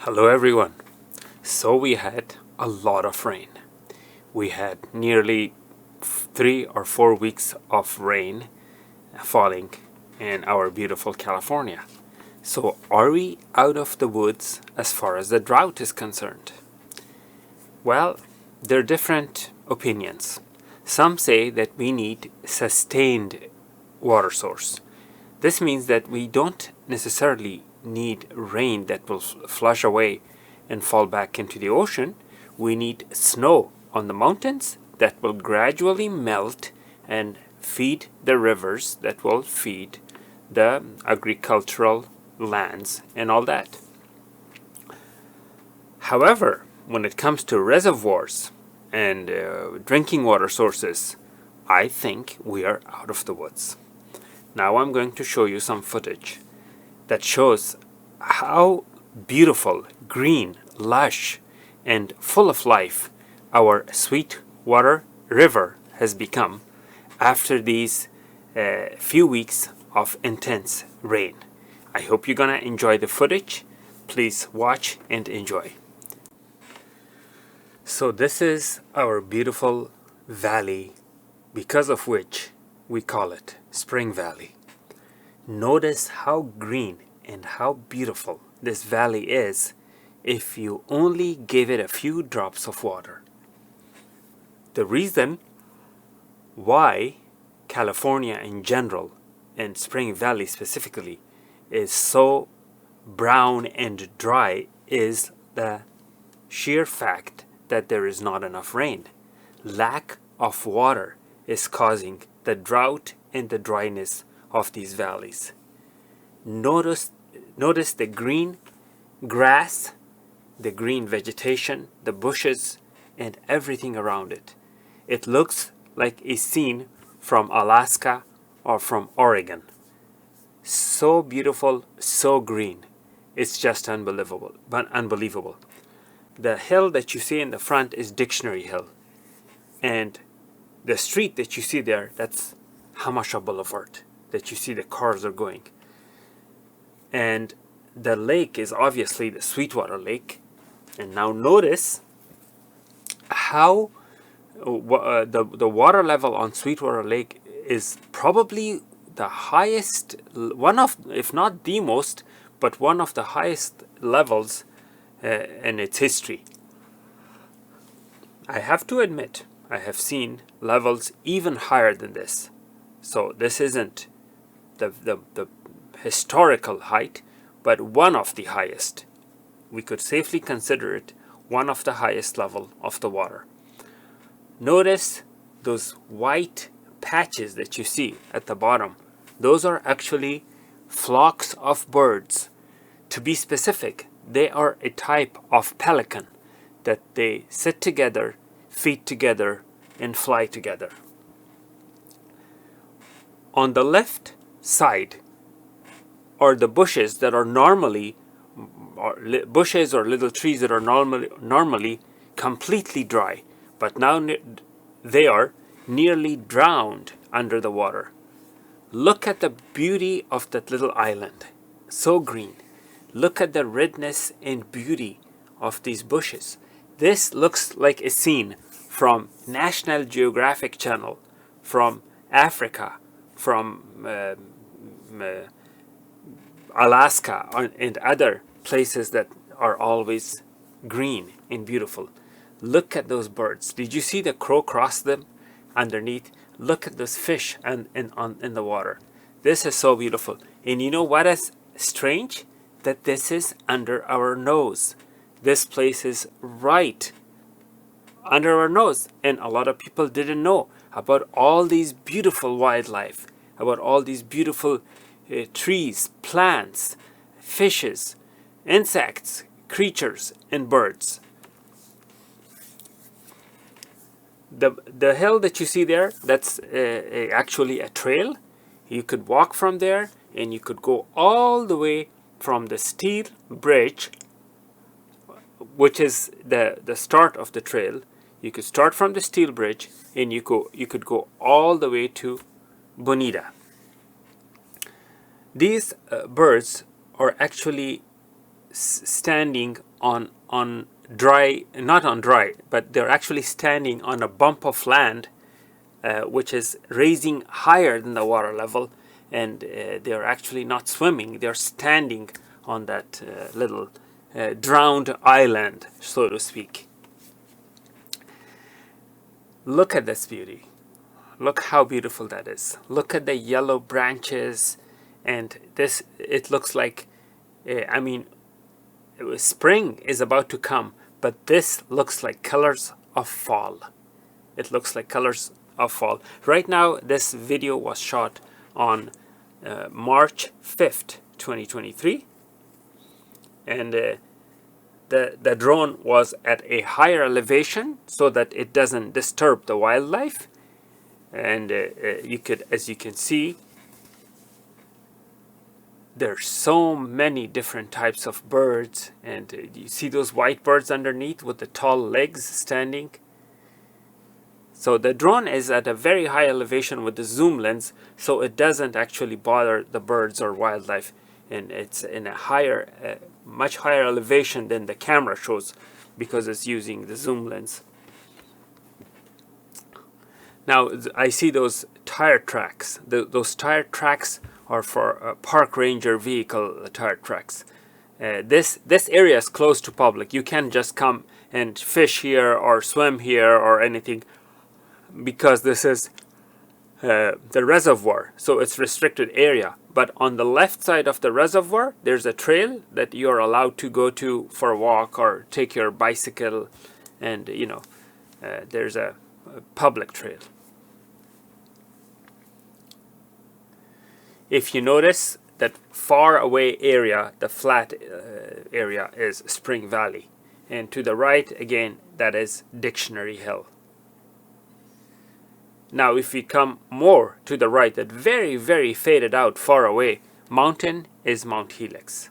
Hello everyone. So we had a lot of rain. We had nearly 3 or 4 weeks of rain falling in our beautiful California. So are we out of the woods as far as the drought is concerned? Well, there are different opinions. Some say that we need sustained water source. This means that we don't necessarily need rain that will flush away and fall back into the ocean. We need snow on the mountains that will gradually melt and feed the rivers that will feed the agricultural lands and all that. However, when it comes to reservoirs and drinking water sources, I think we are out of the woods. Now I'm going to show you some footage that shows how beautiful, green, lush, and full of life our Sweetwater River has become after these few weeks of intense rain. I hope you're gonna enjoy the footage. Please watch and enjoy. So this is our beautiful valley, because of which we call it Spring Valley. Notice how green and how beautiful this valley is if you only give it a few drops of water. The reason why California in general and Spring Valley specifically is so brown and dry is the sheer fact that there is not enough rain. Lack of water is causing the drought and the dryness of these valleys. Notice the green grass, the green vegetation, the bushes, and everything around it. It looks like a scene from Alaska or from Oregon. So beautiful, so green. It's just unbelievable. The hill that you see in the front is Dictionary Hill. And the street that you see there, that's Hamasha Boulevard, that you see the cars are going. And the lake is obviously the Sweetwater Lake. And now notice how the water level on Sweetwater Lake is probably the highest, one of, if not the most, but one of the highest levels in its history. I have to admit, I have seen levels even higher than this. So this isn't the historical height, but one of the highest. We could safely consider it one of the highest level of the water. Notice those white patches that you see at the bottom. Those are actually flocks of birds. To be specific, they are a type of pelican that they sit together, feed together, and fly together. On the left side are the bushes that are normally, bushes or little trees that are normally completely dry, but now they are nearly drowned under the water. Look at the beauty of that little island, so green. Look at the redness and beauty of these bushes. This looks like a scene from National Geographic Channel, from Africa, from Alaska, and other places that are always green and beautiful. Look at those birds. Did you see the crow cross them underneath? Look at those fish in the water. This is so beautiful. And you know what is strange? That this is under our nose. This place is right under our nose. And a lot of people didn't know about all these beautiful wildlife, about all these beautiful trees, plants, fishes, insects, creatures, and birds. The hill that you see there, that's actually a trail. You could walk from there and you could go all the way from the steel bridge, which is the start of the trail. You could start from the steel bridge and you could go all the way to Bonita. These birds are actually standing on dry, not on dry, but they're actually standing on a bump of land which is raising higher than the water level, and they're actually not swimming, they're standing on that little drowned island, so to speak. Look at this beauty. Look how beautiful that is. Look at the yellow branches, and this, it looks like, I mean, spring is about to come, but this looks like colors of fall. It looks like colors of fall. Right now, this video was shot on March 5th, 2023, and the drone was at a higher elevation so that it doesn't disturb the wildlife. And you could, as you can see, there's so many different types of birds, and you see those white birds underneath with the tall legs standing. So the drone is at a very high elevation with the zoom lens, so it doesn't actually bother the birds or wildlife, and it's in a higher, much higher elevation than the camera shows because it's using the zoom lens. Now I see those tire tracks. Those tire tracks are for park ranger vehicle tire tracks. This area is closed to public. You can't just come and fish here or swim here or anything, because this is the reservoir, so it's restricted area. But on the left side of the reservoir, there's a trail that you're allowed to go to for a walk or take your bicycle, and you know, there's a public trail. If you notice, that far away area, the flat area, is Spring Valley, and to the right again, that is Dictionary Hill. Now if we come more to the right, that very faded out far away mountain is Mount Helix,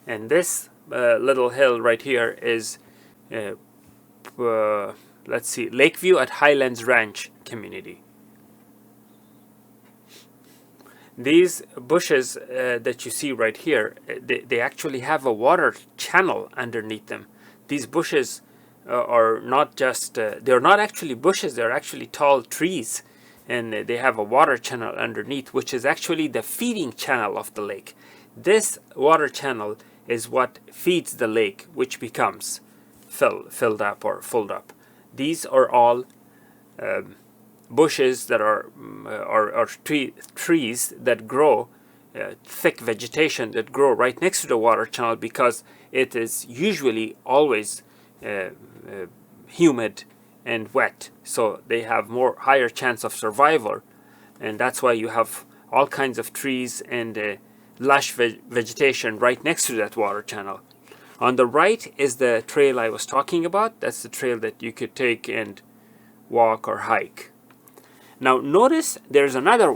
and this little hill right here is let's see, Lakeview at Highlands Ranch community. These bushes that you see right here, they actually have a water channel underneath them. These bushes are not just, they're not actually bushes, they're actually tall trees, and they have a water channel underneath, which is actually the feeding channel of the lake. This water channel is what feeds the lake, which becomes filled up or filled up. These are all bushes that are trees that grow, thick vegetation that grow right next to the water channel, because it is usually always humid and wet, so they have higher chance of survival, and that's why you have all kinds of trees and lush vegetation right next to that water channel. On the right is the trail I was talking about. That's the trail that you could take and walk or hike. Now notice there's another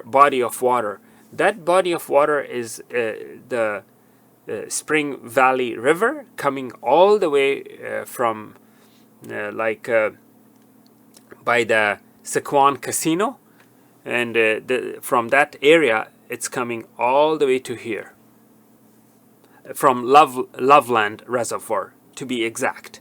body of water. That body of water is the Spring Valley River, coming all the way from by the Sequan Casino, and from that area it's coming all the way to here, from Loveland Reservoir to be exact.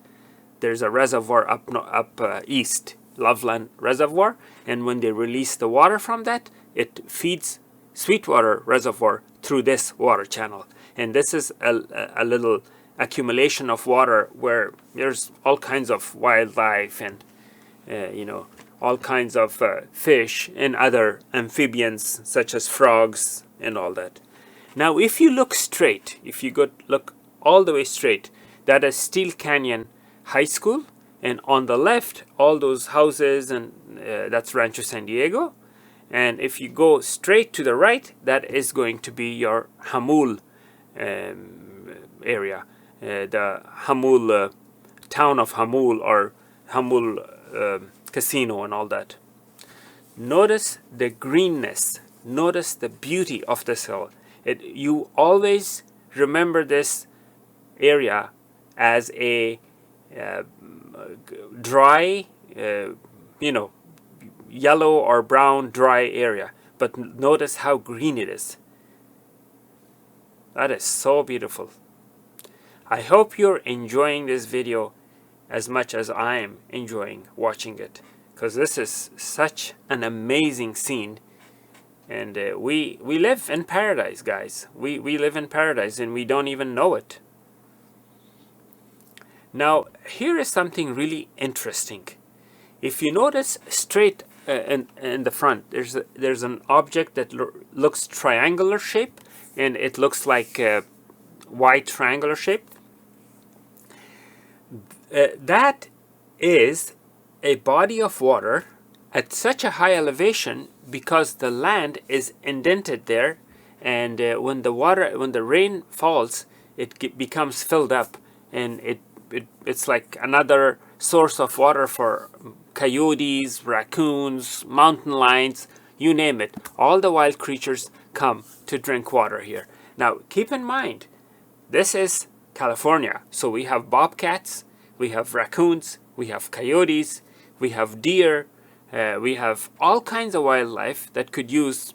There's a reservoir up east, Loveland Reservoir, and when they release the water from that, it feeds Sweetwater Reservoir through this water channel. And this is a little accumulation of water where there's all kinds of wildlife and you know, all kinds of fish and other amphibians such as frogs and all that. Now if you look straight, if you look all the way straight, that is Steel Canyon High School, and on the left all those houses, and that's Rancho San Diego. And if you go straight to the right, that is going to be your Hamul area, the Hamul town of Hamul, or Hamul Casino and all that. Notice the greenness, notice the beauty of this hill. You always remember this area as a dry, you know, yellow or brown dry area, but notice how green it is. That is so beautiful. I hope you're enjoying this video as much as I am enjoying watching it, because this is such an amazing scene. And we live in paradise, guys. We live in paradise and we don't even know it. Now, here is something really interesting. If you notice straight in the front, there's an object that looks triangular shape, and it looks like a white triangular shape. That is a body of water at such a high elevation because the land is indented there, and when the rain falls, it becomes filled up, and it's like another source of water for coyotes, raccoons, mountain lions, you name it. All the wild creatures come to drink water here. Now, keep in mind, this is California, so we have bobcats, we have raccoons, we have coyotes, we have deer, we have all kinds of wildlife that could use,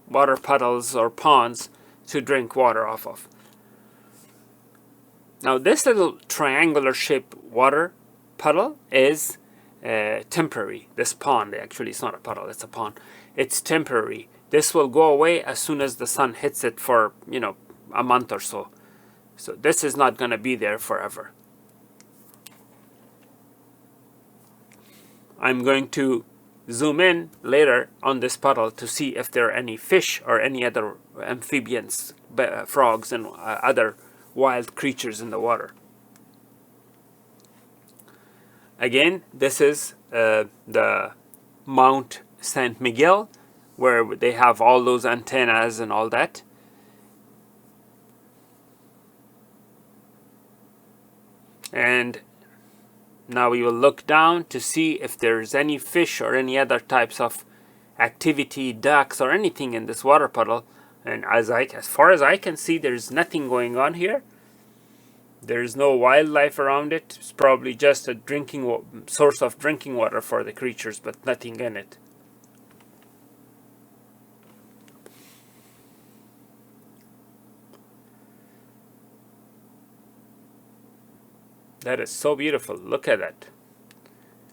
water puddles or ponds to drink water off of. Now, this little triangular shaped water puddle is temporary. This pond, actually, it's not a puddle, it's a pond. It's temporary. This will go away as soon as the sun hits it for, a month or so. So this is not going to be there forever. I'm going to zoom in later on this puddle to see if there are any fish or any other amphibians, frogs, and other wild creatures in the water. Again, this is the Mount San Miguel, where they have all those antennas and all that. And now we will look down to see if there's any fish or any other types of activity, ducks or anything in this water puddle. And as far as I can see, there's nothing going on here. There's no wildlife around it. It's probably just a source of drinking water for the creatures, but nothing in it. That is so beautiful. Look at that.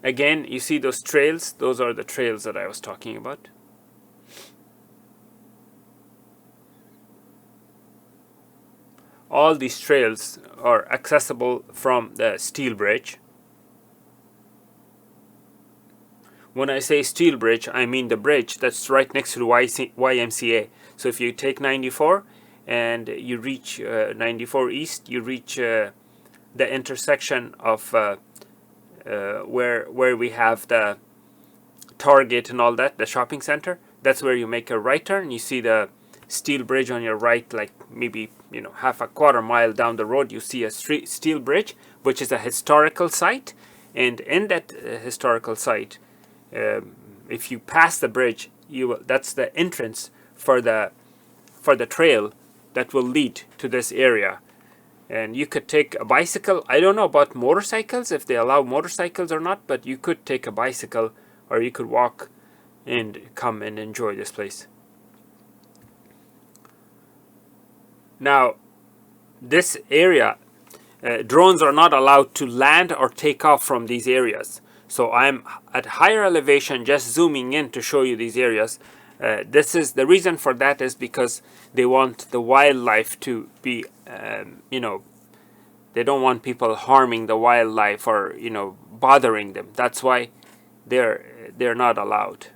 Again, you see those trails? Those are the trails that I was talking about. All these trails are accessible from the steel bridge. When I say steel bridge, I mean the bridge that's right next to the YMCA. So if you take 94 and you reach 94 East, you reach the intersection of where we have the Target and all that, the shopping center. That's where you make a right turn. You see the steel bridge on your right, like maybe half a quarter mile down the road. You see a steel bridge, which is a historical site, and in that historical site, if you pass the bridge, that's the entrance for the trail that will lead to this area. And you could take a bicycle. I don't know about motorcycles, if they allow motorcycles or not, but you could take a bicycle or you could walk and come and enjoy this place. Now, this area, drones are not allowed to land or take off from these areas. So I'm at higher elevation, just zooming in to show you these areas. This is the reason for that is because they want the wildlife to be, they don't want people harming the wildlife or bothering them. That's why they're not allowed.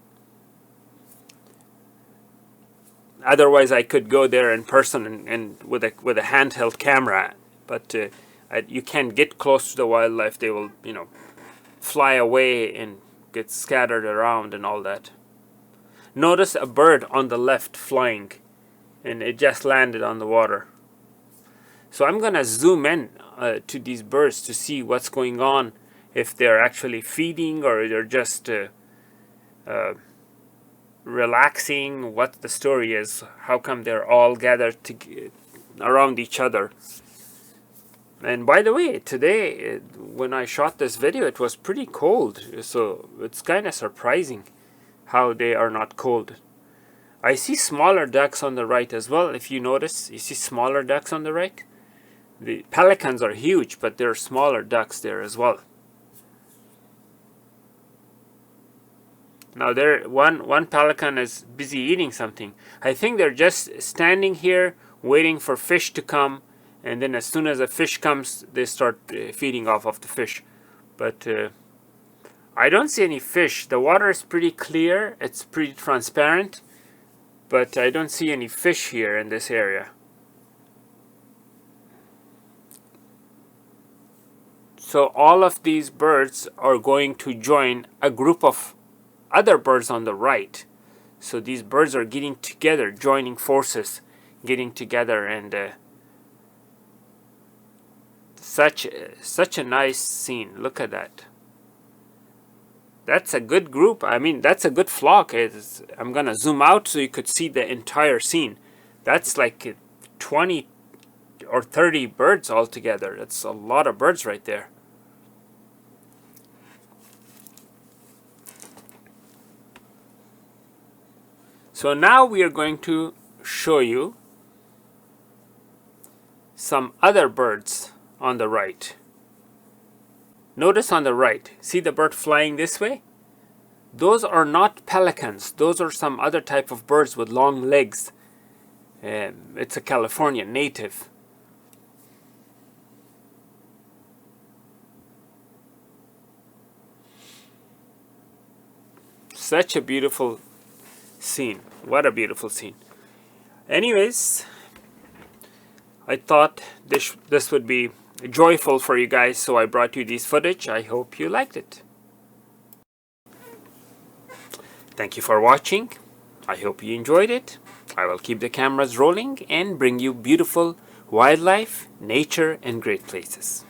Otherwise, I could go there in person and with a handheld camera, but you can't get close to the wildlife. They will fly away and get scattered around and all that. Notice a bird on the left flying, and it just landed on the water. So I'm gonna zoom in to these birds to see what's going on, if they're actually feeding or they're just relaxing, what the story is, how come they're all gathered around each other. And by the way, today when I shot this video, it was pretty cold, so it's kind of surprising how they are not cold. I see smaller ducks on the right as well. If you notice, you see smaller ducks on the right. The pelicans are huge, but there are smaller ducks there as well. Now one pelican is busy eating something. I think they're just standing here waiting for fish to come, and then as soon as a fish comes, they start feeding off of the fish. But I don't see any fish. The water is pretty clear. It's pretty transparent, but I don't see any fish here in this area. So all of these birds are going to join a group of other birds on the right. So these birds are getting together, joining forces, getting together, and such a nice scene. Look at that. That's a good group. I mean, that's a good flock. I'm gonna zoom out so you could see the entire scene. That's like 20 or 30 birds altogether. That's a lot of birds right there. So now we are going to show you some other birds on the right. Notice on the right, see the bird flying this way? Those are not pelicans. Those are some other type of birds with long legs. It's a California native. Such a beautiful scene. What a beautiful scene. Anyways, I thought this would be joyful for you guys, so I brought you this footage. I hope you liked it. Thank you for watching. I hope you enjoyed it. I will keep the cameras rolling and bring you beautiful wildlife, nature, and great places.